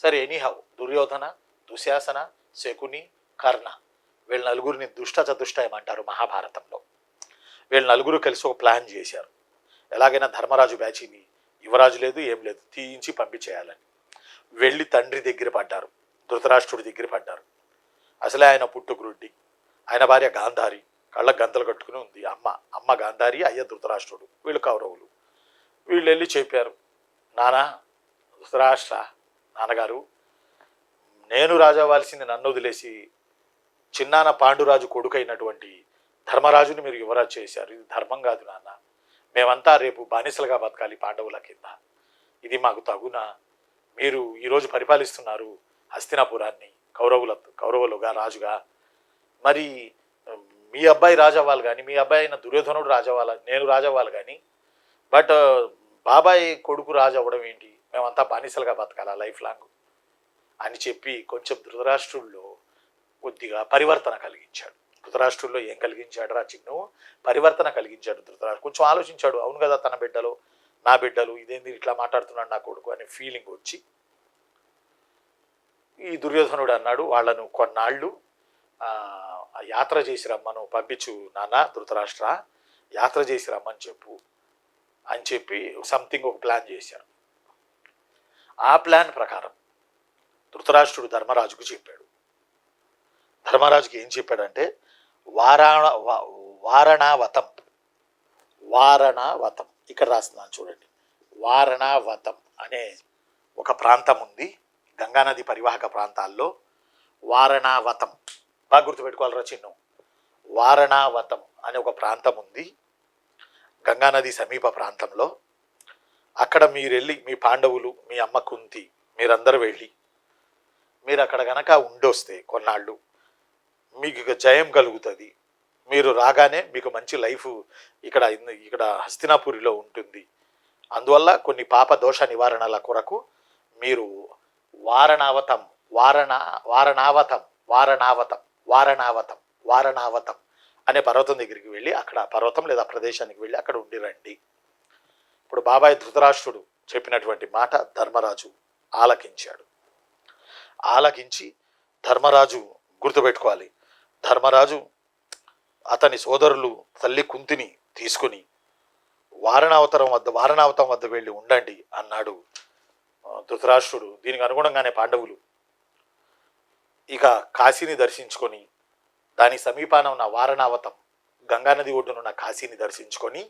సరే ఎనీహౌ దుర్యోధన, దుశ్శాసన, శకుని, కర్ణ వీళ్ళ నలుగురిని దుష్ట చతుష్టయం మహాభారతంలో. వీళ్ళ నలుగురు కలిసి ఒక ప్లాన్ చేశారు. ఎలాగైనా ధర్మరాజు బ్యాచీని యువరాజు లేదు ఏం లేదు తీయించి పంపించేయాలని వెళ్ళి తండ్రి దగ్గర పడ్డారు, ధృతరాష్ట్రుడి దగ్గర పడ్డారు. అసలే ఆయన పుట్టుగ్రుడ్డి, ఆయన భార్య గాంధారి కళ్ళ గంతలు కట్టుకుని ఉంది. అమ్మ గాంధారి, అయ్య ధృతరాష్ట్రుడు, వీళ్ళు కౌరవులు. వీళ్ళు వెళ్ళి చెప్పారు, నానా ధృతరాష్ట్ర నాన్నగారు, నేను రాజావాల్సింది నన్ను వదిలేసి చిన్నాన పాండురాజు కొడుకైనటువంటి ధర్మరాజుని మీరు యువరాజు చేశారు. ఇది ధర్మం కాదు నాన్న. మేమంతా రేపు బానిసలుగా బతకాలి పాండవుల కింద. ఇది మాకు తగునా? మీరు ఈరోజు పరిపాలిస్తున్నారు హస్తినాపురాన్ని కౌరవులుగా రాజుగా. మరి మీ అబ్బాయి రాజవ్వాలి కానీ, మీ అబ్బాయి అయిన దుర్యోధనుడు రాజవ్వాలి, నేను రాజవ్వాలి కానీ, బట్ బాబాయ్ కొడుకు రాజు అవ్వడం ఏంటి? మేమంతా బానిసలుగా బతకాలా లైఫ్ లాంగ్ అని చెప్పి కొంచెం ధృతరాష్ట్రుల్లో కొద్దిగా పరివర్తన కలిగించాడు. ధృతరాష్ట్రుల్లో ఏం కలిగించాడు రా చిన్ను? పరివర్తన కలిగించాడు ధృతరాష్ట్రుడు. కొంచెం ఆలోచించాడు, అవును కదా తన బిడ్డలు నా బిడ్డలు, ఇదేంది ఇట్లా మాట్లాడుతున్నాడు నా కొడుకు అనే ఫీలింగ్ వచ్చి ఈ దుర్యోధనుడు అన్నాడు, వాళ్ళను కొన్నాళ్ళు యాత్ర చేసి రమ్మను పంపించు నాన్న ధృతరాష్ట్ర, యాత్ర చేసి రమ్మని చెప్పు అని చెప్పి సంథింగ్ ఒక ప్లాన్ చేశారు. ఆ ప్లాన్ ప్రకారం ధృతరాష్ట్రుడు ధర్మరాజుకు చెప్పాడు. ధర్మరాజుకి ఏం చెప్పాడంటే, వారణావతం ఇక్కడ రాస్తున్నాను చూడండి. వారణావతం అనే ఒక ప్రాంతం ఉంది గంగానది పరివాహక ప్రాంతాల్లో. వారణావతం బాగా గుర్తుపెట్టుకోవాలరా చిన్ను. వారణావతం అనే ఒక ప్రాంతం ఉంది గంగానది సమీప ప్రాంతంలో. అక్కడ మీరు వెళ్ళి మీ పాండవులు, మీ అమ్మ కుంతి, మీరందరూ వెళ్ళి మీరు అక్కడ గనక ఉండొస్తే కొన్నాళ్ళు మీకు ఇక జయం కలుగుతుంది. మీరు రాగానే మీకు మంచి లైఫ్ ఇక్కడ హస్తినాపురిలో ఉంటుంది. అందువల్ల కొన్ని పాప దోష నివారణల కొరకు మీరు వారణావతం అనే పర్వతం దగ్గరికి వెళ్ళి అక్కడ పర్వతం లేదా ప్రదేశానికి వెళ్ళి అక్కడ ఉండి రండి. ఇప్పుడు బాబాయ్ ధృతరాష్ట్రుడు చెప్పినటువంటి మాట ధర్మరాజు ఆలకించాడు. ఆలకించి ధర్మరాజు గుర్తుపెట్టుకోవాలి, ధర్మరాజు అతని సోదరులు తల్లి కుంతిని తీసుకుని వారణావతం వద్ద వెళ్ళి ఉండండి అన్నాడు ధృతరాష్ట్రుడు. దీనికి అనుగుణంగానే పాండవులు ఇక కాశీని దర్శించుకొని దాని సమీపాన ఉన్న వారణావతం గంగానది ఒడ్డునున్న కాశీని దర్శించుకొని